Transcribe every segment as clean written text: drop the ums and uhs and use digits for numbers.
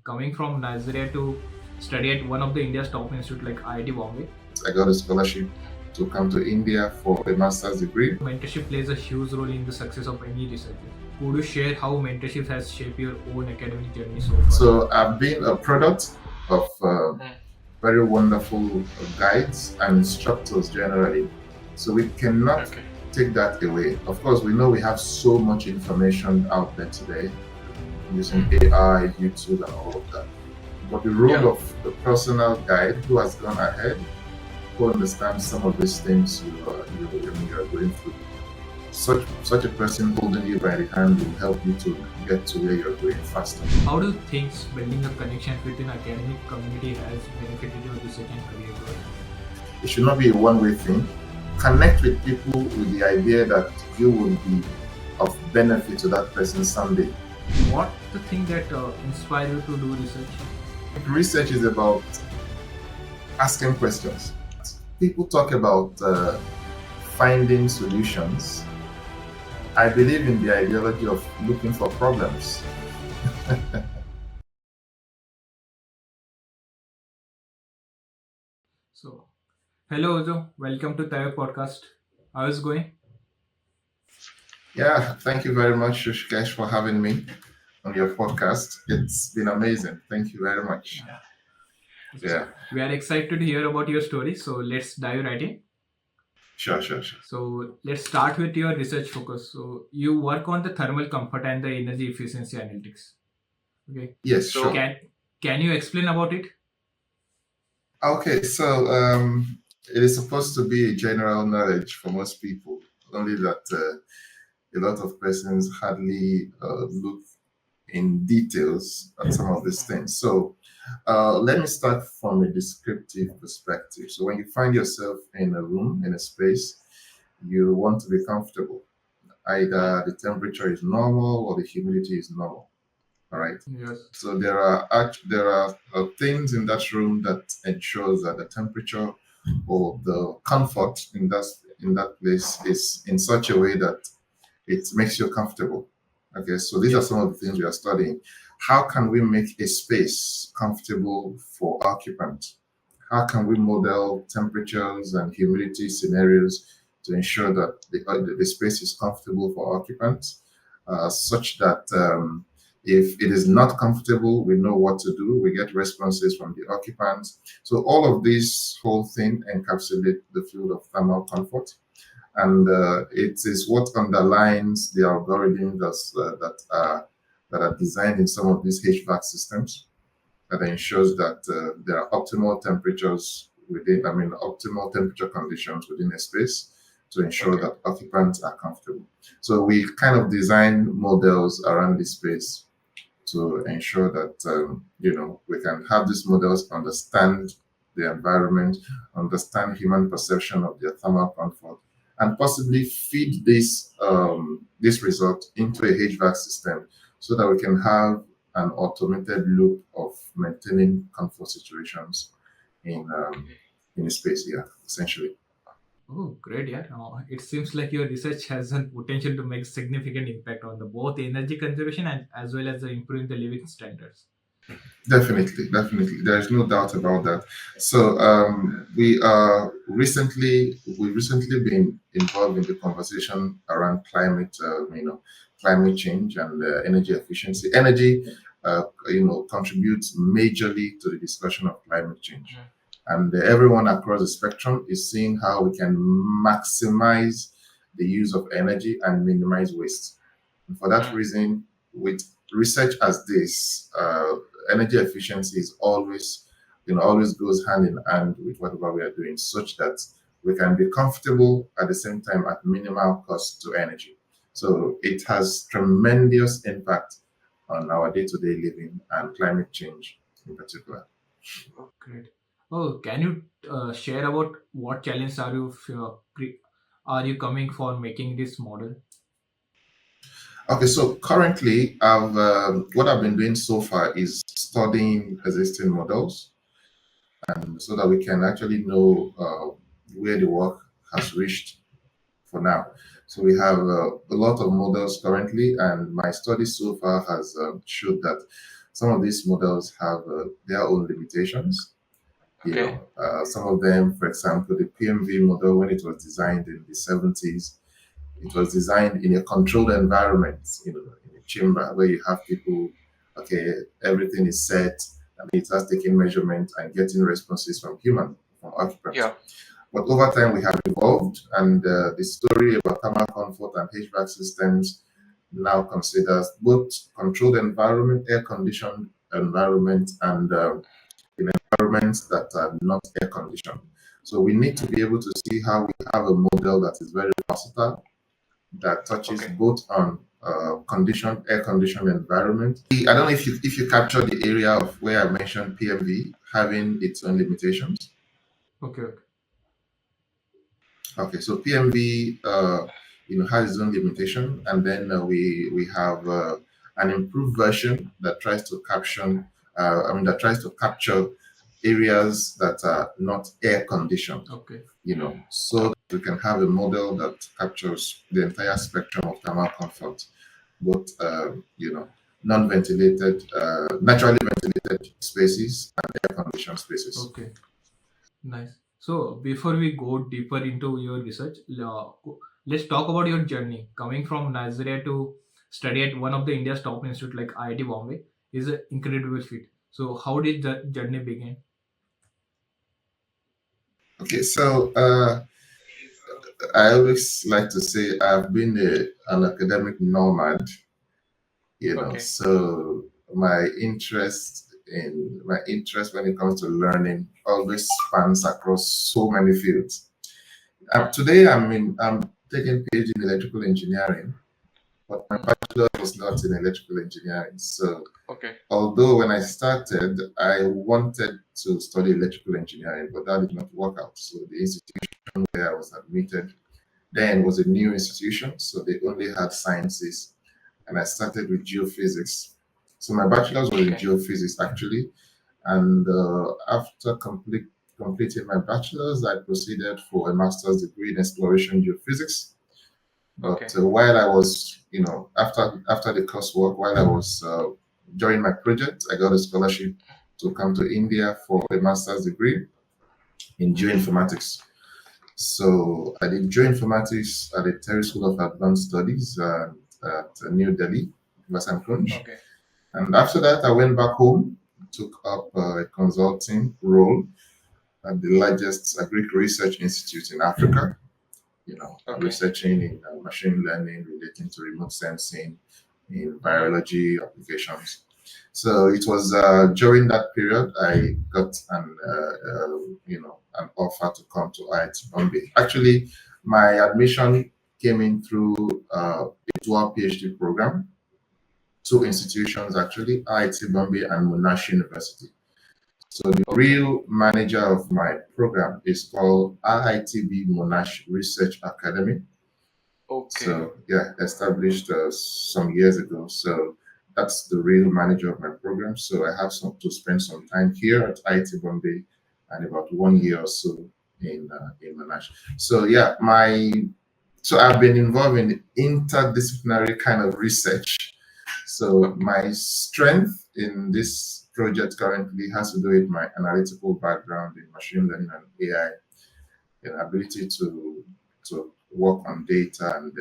coming from Nigeria to study at one of the India's top institute like IIT Bombay. I got a scholarship to come to India for a master's degree. Mentorship plays a huge role in the success of any researcher. Could you share how mentorship has shaped your own academic journey so far? So I've been a product of very wonderful guides and instructors generally. So we cannot take that away. Of course, we know we have so much information out there today using AI, YouTube, and all of that. But the role of the personal guide who has gone ahead, who understands some of these things you are going through. Such a person holding you by the hand will help you to get to where you're going faster. How do you think building a connection within academic community has benefited your research and career growth? It should not be a one-way thing. Connect with people with the idea that you will be of benefit to that person someday. What the thing that inspired you to do research? Research is about asking questions. People talk about finding solutions. I believe in the ideology of looking for problems. So, hello Ojo, welcome to Tayog Podcast. How is it going? Yeah, thank you very much, Shushkesh, for having me on your podcast. It's been amazing. Thank you very much. Yeah. We are excited to hear about your story. So let's dive right in. Sure. So let's start with your research focus. So you work on the thermal comfort and the energy efficiency analytics. Okay. Yes, So sure. can you explain about it? Okay, so it is supposed to be a general knowledge for most people, only that a lot of persons hardly look in details at some of these things. So let me start from a descriptive perspective. So when you find yourself in a room, in a space, you want to be comfortable. Either the temperature is normal or the humidity is normal. All right. Yes. So there are things in that room that ensures that the temperature or the comfort in that place is in such a way that it makes you comfortable. Okay, so these are some of the things we are studying. How can we make a space comfortable for occupants? How can we model temperatures and humidity scenarios to ensure that the space is comfortable for occupants, such that if it is not comfortable, we know what to do. We get responses from the occupants. So all of this whole thing encapsulates the field of thermal comfort. And it is what underlines the algorithms that are designed in some of these HVAC systems that ensures that there are optimal optimal temperature conditions within a space to ensure that occupants are comfortable. So we kind of design models around this space to ensure that we can have these models understand the environment, understand human perception of their thermal comfort, and possibly feed this result into a HVAC system so that we can have an automated loop of maintaining comfort situations in a space here, essentially. Oh, great! Yeah, it seems like your research has a potential to make significant impact on the both energy conservation and as well as improving the living standards. Definitely. There is no doubt about that. So we've recently been involved in the conversation around climate change and energy efficiency. Energy, contributes majorly to the discussion of climate change, and everyone across the spectrum is seeing how we can maximize the use of energy and minimize waste. And for that reason, with research as this, energy efficiency is always goes hand in hand with whatever we are doing, such that we can be comfortable at the same time at minimal cost to energy. So it has tremendous impact on our day-to-day living and climate change in particular. Great. Oh, can you share about what challenges are you coming for making this model? Okay, so currently, what I've been doing so far is studying existing models, and so that we can actually know where the work has reached for now. So we have a lot of models currently, and my study so far has showed that some of these models have their own limitations. Okay. Some of them, for example, the PMV model, when it was designed in the 70s, it was designed in a controlled environment, in a chamber where you have people, okay, everything is set, and it has taken measurement and getting responses from occupants. Yeah. But over time, we have evolved, and the story about thermal comfort and HVAC systems now considers both controlled environment, air-conditioned environment, and environments that are not air-conditioned. So we need to Mhm. be able to see how we have a model that is very versatile, that touches Okay. both on conditioned, air-conditioned environment. I don't know if you capture the area of where I mentioned PMV having its own limitations. Okay, okay. Okay, so PMV, has its own limitation, and then we have an improved version that tries to that tries to capture areas that are not air conditioned. Okay. So we can have a model that captures the entire spectrum of thermal comfort, both non-ventilated, naturally ventilated spaces and air-conditioned spaces. Okay. Nice. So before we go deeper into your research, let's talk about your journey coming from Nigeria to study at one of the India's top institute like IIT Bombay is an incredible feat. So how did the journey begin? Okay, so I always like to say I've been an academic nomad, Okay. so my interest when it comes to learning always spans across so many fields. Today I'm taking PhD in electrical engineering, but my Mm. bachelor was not in electrical engineering. So Okay. although when I started, I wanted to study electrical engineering, but that did not work out. So the institution where I was admitted then was a new institution, so they only had sciences, and I started with geophysics. So my bachelor's was in Okay. geophysics actually, and after completing my bachelor's, I proceeded for a master's degree in exploration geophysics. But Okay. while I was, after the coursework, while I was during my project, I got a scholarship to come to India for a master's degree in geoinformatics. So I did geoinformatics at the Terry School of Advanced Studies at New Delhi, Vasan Kunj. Okay. And after that, I went back home, took up a consulting role at the largest Greek research institute in Africa, Okay. researching in machine learning relating to remote sensing in Mhm. biology applications. So it was during that period I got an offer to come to IIT Bombay. Actually, my admission came in through a dual PhD program, two institutions actually, IIT Bombay and Monash University. So the Okay. real manager of my program is called IITB Monash Research Academy. Okay. So yeah, established some years ago. So that's the real manager of my program. So I have to spend some time here at IIT Bombay and about 1 year or so in Monash. So yeah, I've been involved in interdisciplinary kind of research. So Okay. my strength in this project currently has to do with my analytical background in machine learning and AI, and ability to work on data and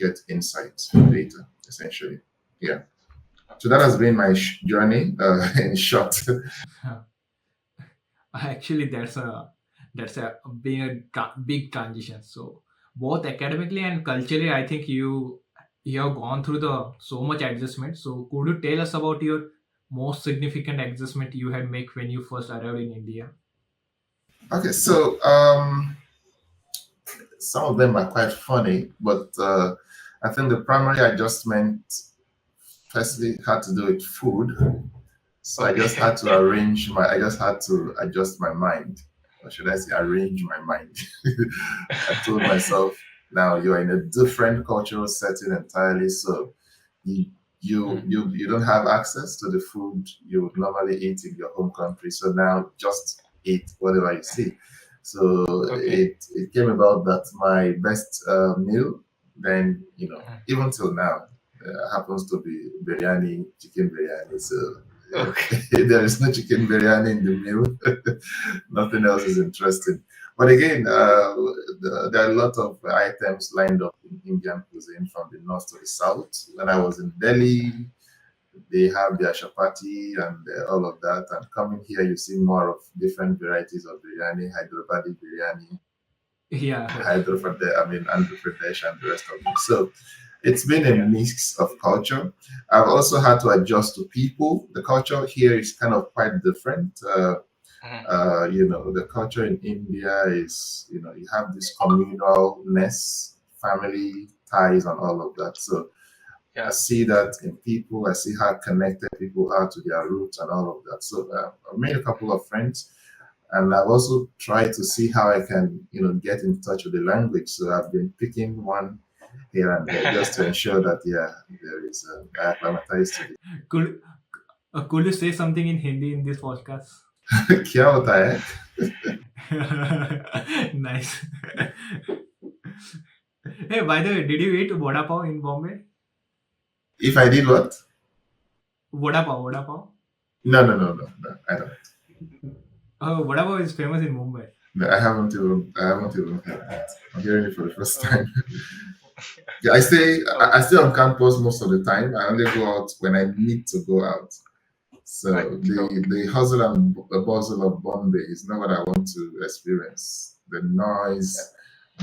get insights from data, essentially. Yeah. So that has been my journey in short. Actually, that's a big transition. So both academically and culturally, I think you have gone through the so much adjustment. So could you tell us about your most significant adjustment you had make when you first arrived in India? Okay, so some of them are quite funny, but I think the primary adjustment firstly had to do with food. So Okay. I just had to adjust my mind, or should I say, arrange my mind. I told myself, now you're in a different cultural setting entirely, so you Mm. you don't have access to the food you would normally eat in your home country. So now just eat whatever you see. So Okay. it came about that my best meal, then Mhm. even till now, happens to be biryani, chicken biryani. So Okay. There is no chicken biryani in the meal. Nothing else is interesting. But again, there are a lot of items lined up in Indian cuisine from the north to the south. When I was in Delhi, they have their chapati and all of that. And coming here, you see more of different varieties of biryani, Hyderabadi biryani, Yeah. Andhra Pradesh and the rest of it. So it's been a Yeah. mix of culture. I've also had to adjust to people. The culture here is kind of quite different. Mhm. The culture in India is, you have this communalness, family ties, and all of that. So I Yeah. see that in people. I see how connected people are to their roots and all of that. So I've made a couple of friends, and I've also tried to see how I can, get in touch with the language. So I've been picking one here and there just to ensure that there is I acclimatize to Could could you say something in Hindi in this podcast? it. क्या होता है? Nice. Hey, by the way, did you eat vada pav in Bombay? If I did what? Vada pav. No, I don't. Oh, vada pav is famous in Mumbai. No, I haven't even heard that. I'm hearing it for the first Oh, time. Yeah, I stay oh, I stay on campus most of the time. I only go out when I need to go out. So right. Okay. the hustle and bustle of Bombay is not what I want to experience. The noise,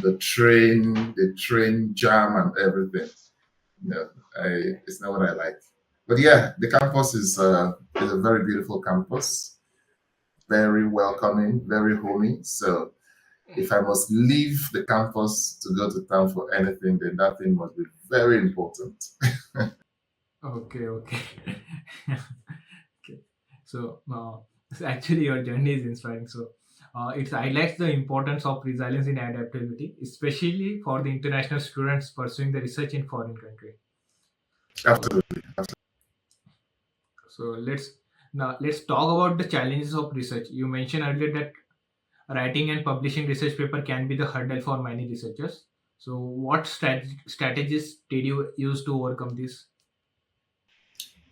the train jam, and everything. No, it's not what I like. But yeah, the campus is a very beautiful campus, very welcoming, very homey. So if I must leave the campus to go to town for anything, then that thing must be very important. Okay, okay. Okay. So, so actually, your journey is inspiring. So, it highlights the importance of resilience in adaptability, especially for the international students pursuing the research in foreign country. So, Absolutely. so let's talk about the challenges of research. You mentioned earlier that writing and publishing research paper can be the hurdle for many researchers. So, what strategies did you use to overcome this?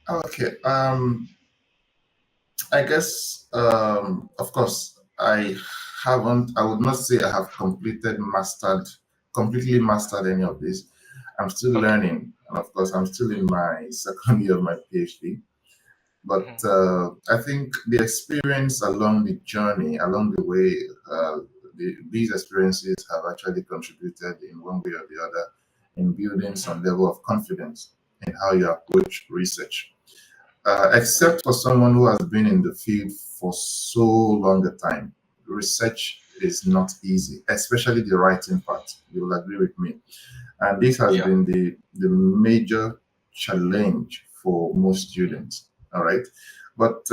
Okay. I guess, of course, I would not say I have completely mastered any of this. I'm still Okay. learning. And of course, I'm still in my second year of my PhD. But Mhm. I think the experience along the journey, along the way, these experiences have actually contributed in one way or the other in building Mhm. some level of confidence in how you approach research. Okay. Except for someone who has been in the field for so long a time, research is not easy, especially the writing part. You will agree with me. And this has Yeah. been the major challenge for most students. All right. But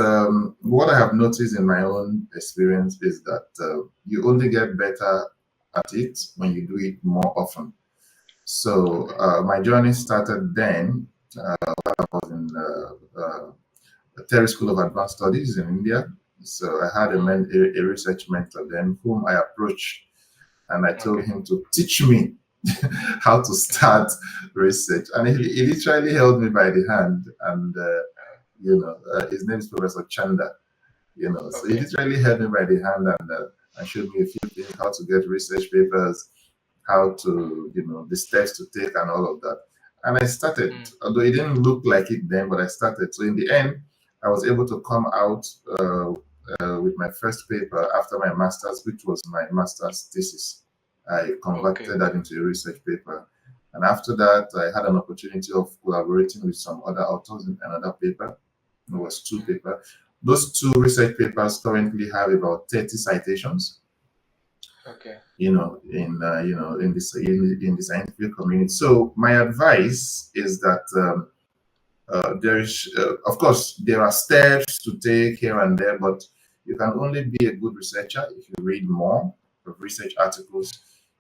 what I have noticed in my own experience is that you only get better at it when you do it more often. So Okay. my journey started then. I was in Terry School of Advanced Studies in India. So I had Mhm. a research mentor then whom I approached and I told Okay. him to teach me how to start research. And he literally held me by the hand and, his name is Professor Chanda, so he Okay. literally held me by the hand and showed me a few things, how to get research papers, how to, the steps to take and all of that. And I started, Mm. although it didn't look like it then, but I started. So in the end, I was able to come out with my first paper after my master's, which was my master's thesis. I Okay. converted that into a research paper. And after that, I had an opportunity of collaborating with some other authors in another paper. It was two Mm. papers. Those two research papers currently have about 30 citations, Okay. in the scientific community. So my advice is that of course, there are steps to take here and there, but you can only be a good researcher if you read more of research articles,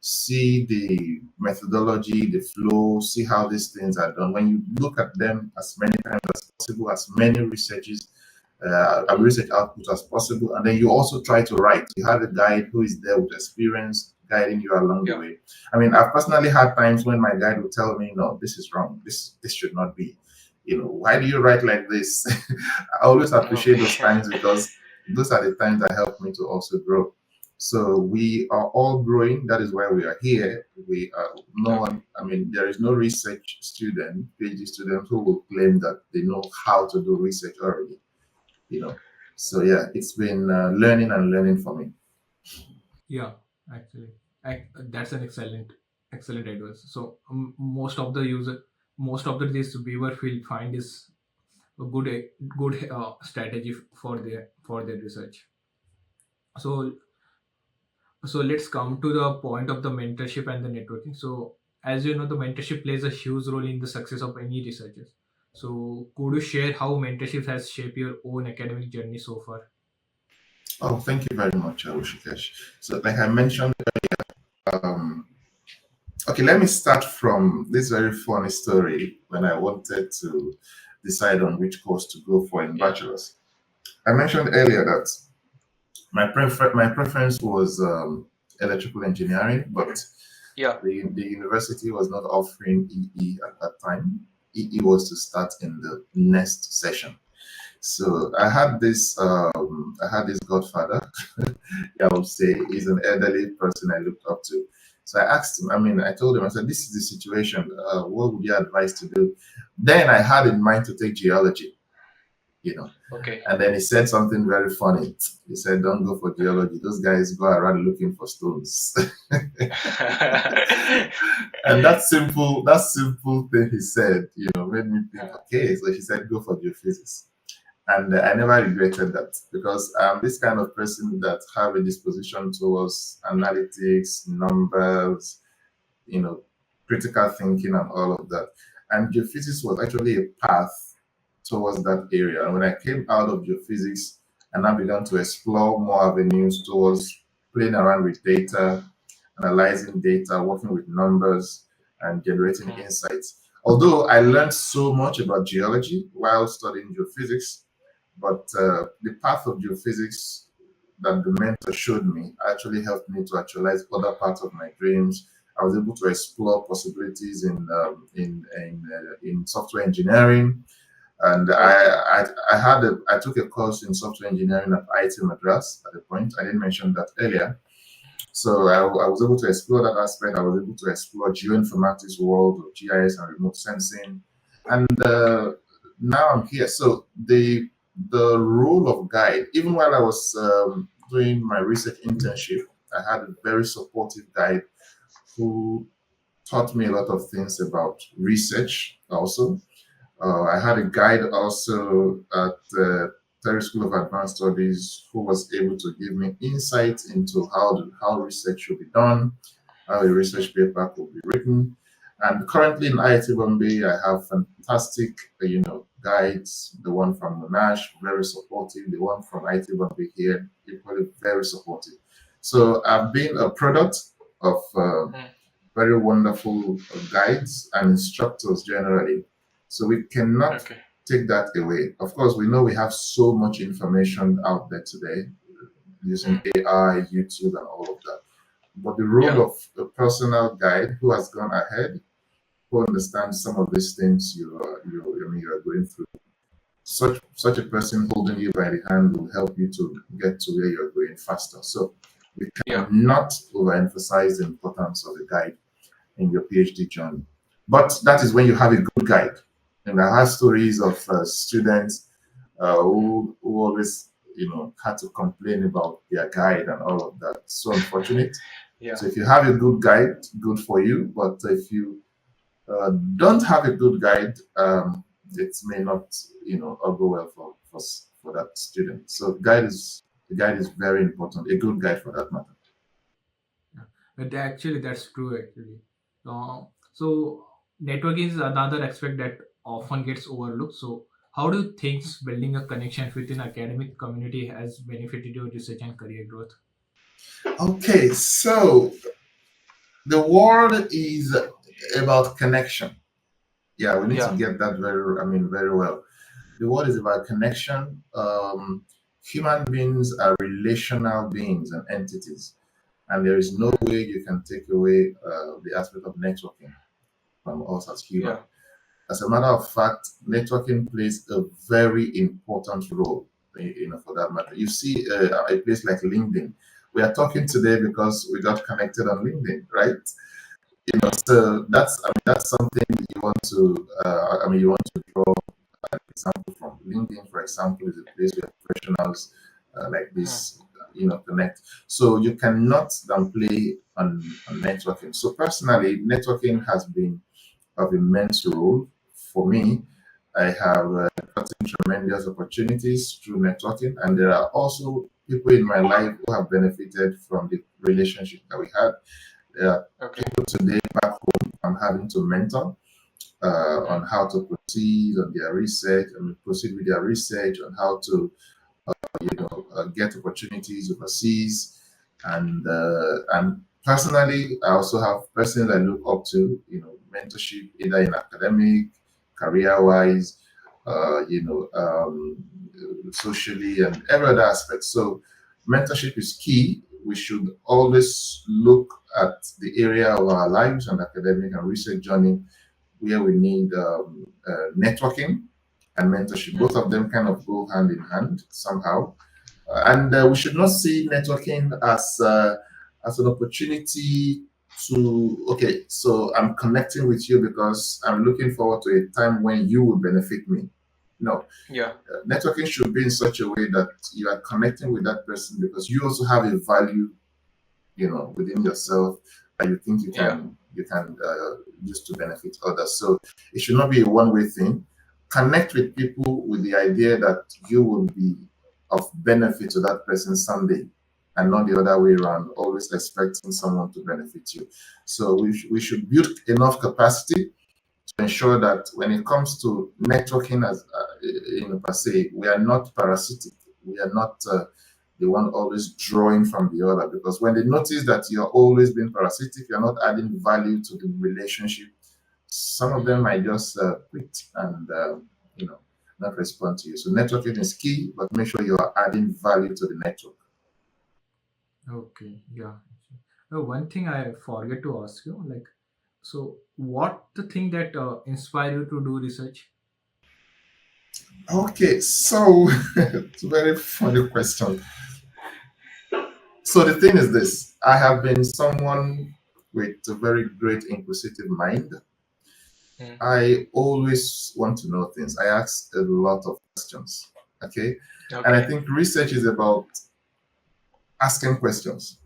see the methodology, the flow, see how these things are done. When you look at them as many times as possible, as many research output as possible, and then you also try to write. You have a guide who is there with experience guiding you along the Yeah. way. I mean, I've personally had times when my guide would tell me, "No, this is wrong. This should not be." Why do you write like this? I always appreciate those Okay. times because those are the times that help me to also grow. So we are all growing. That is why we are here. We are no Okay. one. I mean, there is no research student, PhD student, who will claim that they know how to do research already. You know. So yeah, it's been learning and learning for me. Yeah, actually, that's an excellent advice. So most of the this viewer will find is a good strategy for their research. So let's come to the point of the mentorship and the networking. So as you know, the mentorship plays a huge role in the success of any researchers. So could you share how mentorship has shaped your own academic journey so far? Oh, thank you very much, Rishikesh. So, like I mentioned, um, okay, let me start from this very funny story when I wanted to decide on which course to go for in Yeah. bachelor's. I mentioned earlier that my preference was electrical engineering, but Yeah. the university was not offering EE at that time. EE was to start in the next session. So I had this godfather. I would say he's an elderly person I looked up to. So I asked him, I told him, I said, this is the situation. What would you advise to do? Then I had in mind to take geology, you know. Okay. And then he said something very funny. He said, don't go for geology. Those guys go around looking for stones. And that simple thing he said, made me think, okay, so he said, go for geophysics. And I never regretted that because I'm this kind of person that have a disposition towards analytics, numbers, you know, critical thinking and all of that. And geophysics was actually a path towards that area. And when I came out of geophysics and I began to explore more avenues towards playing around with data, analyzing data, working with numbers, and generating Mhm. insights. Although I learned so much about geology while studying geophysics, but the path of geophysics that the mentor showed me actually helped me to actualize other parts of my dreams. I was able to explore possibilities in software engineering, and Okay. I took a course in software engineering at IIT Madras at the point. I didn't mention that earlier. So I was able to explore that aspect. I was able to explore geoinformatics world of GIS and remote sensing, and now I'm here. So the role of guide, even while I was doing my research internship, I had a very supportive guide who taught me a lot of things about research also. I had a guide also at the Terry School of Advanced Studies who was able to give me insight into how research should be done, how a research paper could be written. And currently in IIT Bombay, I have fantastic, guides. The one from Monash, very supportive. The one from IIT Bombay here, equally very supportive. So I've been a product of Mm. very wonderful guides and instructors generally. So we cannot Okay. take that away. Of course, we know we have so much information out there today using Mm. AI, YouTube, and all of that. But the Yeah. role of a personal guide who has gone ahead, who understands some of these things you are going through, such a person holding you by the hand will help you to get to where you're going faster. So we Yeah. cannot overemphasize the importance of a guide in your PhD journey. But that is when you have a good guide. And I have stories of students who always, had to complain about their guide and all of that. So unfortunate. Yeah. So if you have a good guide, good for you. But if you don't have a good guide, it may not, all go well for that student. So the guide is very important. A good guide for that matter. Yeah. But actually, that's true. Actually, so networking is another aspect that often gets overlooked. So, how do you think building a connection within academic community has benefited your research and career growth? Okay, so the world is about connection. Yeah, we need to Yeah. get that very well. The world is about connection. Human beings are relational beings and entities, and there is no way you can take away the aspect of networking from us as human. Yeah. As a matter of fact, networking plays a very important role, for that matter. You see a place like LinkedIn. We are talking today because we got connected on LinkedIn, right? So that's something you want to, you want to draw an example from. LinkedIn, for example, is a place where professionals like Mhm. this, connect. So you cannot downplay on networking. So personally, networking has been of immense role for me. I have gotten tremendous opportunities through networking, and there are also people in my life who have benefited from the relationship that we had. There are Okay. people today back home I'm having to mentor Mhm. on how to proceed on their research, proceed with their research on how to get opportunities overseas, and personally, I also have persons I look up to, mentorship either in academic, career wise, socially, and every other aspect. So, mentorship is key. We should always look at the area of our lives and academic and research journey where we need networking and mentorship. Both Mhm. of them kind of go hand in hand somehow. And we should not see networking as an opportunity to, okay, so I'm connecting with you because I'm looking forward to a time when you will benefit me. No, Yeah. networking should be in such a way that you are connecting with that person because you also have a value, within yourself that you think Yeah. you can use to benefit others. So it should not be a one-way thing. Connect with people with the idea that you will be of benefit to that person someday, and not the other way around. Always expecting someone to benefit you. So we should build enough capacity to ensure that when it comes to networking, as per se, we are not parasitic. We are not the one always drawing from the other. Because when they notice that you're always being parasitic, you're not adding value to the relationship. Some of them Mhm. might just quit and you know not respond to you. So networking is key, but make sure you are adding value to the network. Okay, yeah. One thing I forget to ask you, like, so what the thing that inspire you to do research? Okay, so it's a very funny question. So the thing is this: I have been someone with a very great inquisitive mind. Mhm. I always want to know things. I ask a lot of questions. Okay. And I Okay. think research is about asking questions.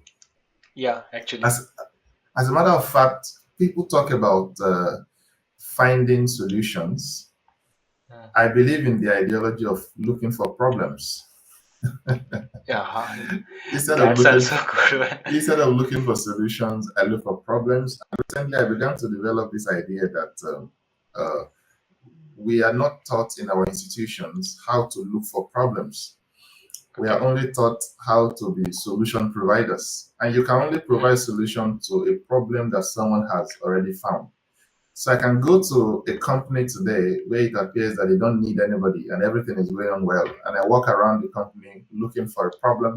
Yeah, actually. As, as a matter of fact, people talk about finding solutions. Mhm. I believe in the ideology of looking for problems. Yeah. instead of That's looking also good one. Instead of looking for solutions, I look for problems. And recently, I began to develop this idea that we are not taught in our institutions how to look for problems. We are Okay. only taught how to be solution providers. And you can only Mhm. provide solution to a problem that someone has already found. So I can go to a company today where it appears that they don't need anybody and everything is going on well. And I walk around the company looking for a problem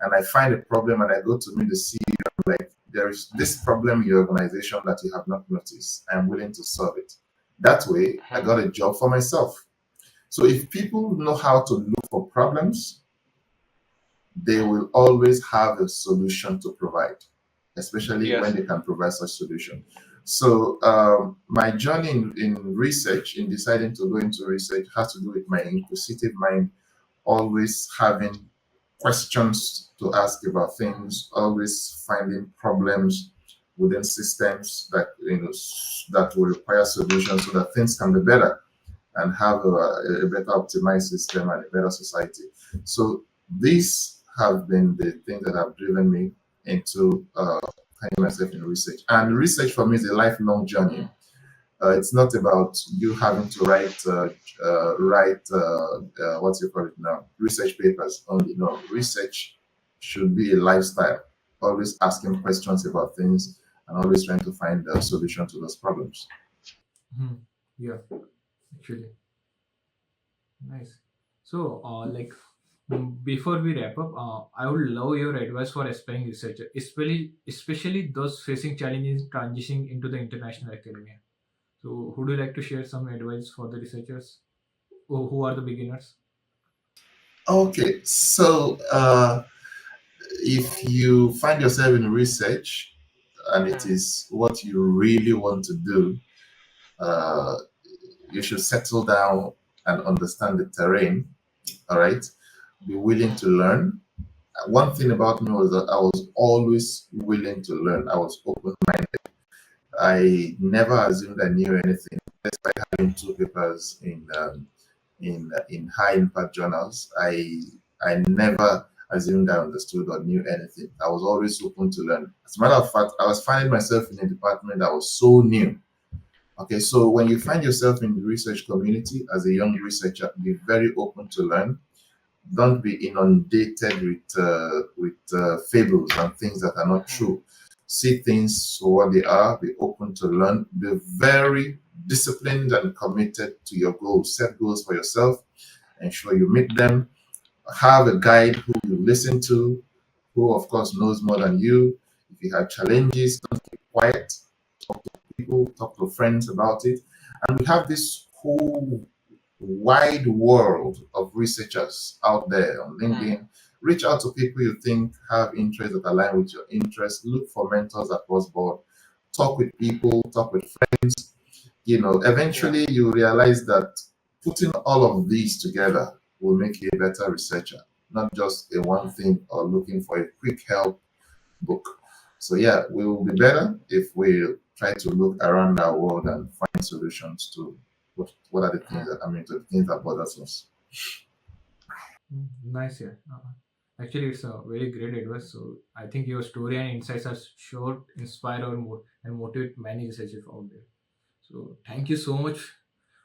and I find a problem and I go to meet the CEO. I'm like, there is this problem in your organization that you have not noticed. I'm willing to solve it. That way, I Mhm. got a job for myself. So if people know how to look for problems, they Mhm. will always have a solution to provide, especially when Yes. they can provide such solution. So my journey in research, in deciding to go into research, has to do with my inquisitive mind, always having questions to ask about things, always finding problems within systems that that will require solutions so that things can be better and have a better optimized system and a better society. So these have been the things that have driven me into finding myself in research. And research for me is a lifelong journey. Mhm. It's not about you having to write what you call it now, research papers only. No, research should be a lifestyle. Always asking questions about things and always trying to find a solution to those problems. Hmm. Yeah, actually, nice. So, before we wrap up, I would love your advice for aspiring researchers, especially those facing challenges transitioning into the international academia. So, would you like to share some advice for the researchers who are the beginners? Okay, so if you find yourself in research and it Mm, is what you really want to do, uh, you should settle down and understand the terrain. All right, be willing mm, to learn. One thing about me was that I was always willing to learn. I was open minded. I never assumed I knew anything. Despite having two papers in high impact journals, I never assumed I understood or knew anything. I was always open to learn. As a matter of fact, I was finding myself in a department that was so new. Okay, so when you find yourself in the research community as a young researcher, be very open to learn. Don't be inundated with fables and things that are not mm, true. See things for what they are. Be open to learn. Be very disciplined and committed to your goals. Set goals for yourself. Ensure you meet them. Have a guide who you listen to, who of course knows more than you. If you have mm, challenges, don't keep quiet. Talk to people. Talk to friends about it. And we have this whole wide world of researchers out there on mm. LinkedIn. Reach out to people you think have interests that align with your interests. Look for mentors across board. Talk with people, talk with friends. Yeah. Eventually you realize that putting all of these together will make you a better researcher, not just a one Mm, thing or looking for a quick help book. So yeah, we will be better if we try to look around our world and find solutions to what are the things mm, that to the things that bothers us. Nice, yeah. Actually, it's a very great advice. So, I think your story and insights are sure inspire and motivate many researchers out there. So, thank you so much,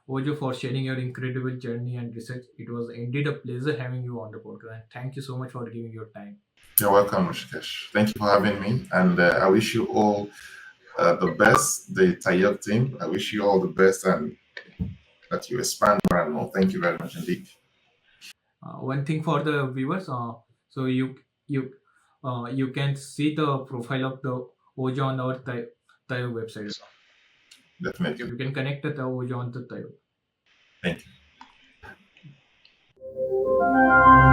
Ojo, for sharing your incredible journey and research. It was indeed a pleasure having you on the podcast. And thank you so much for giving your time. You're welcome, Rishikesh. Thank you for having me, and I wish you all the best, the Tayog team. I wish you all the best and that you expand more and more. Thank you very much indeed. One thing for the viewers, so you you can see the profile of the Ojo on our Tayo website. so, Definitely. You can connect the Ojo on the Tayo. Thank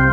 you.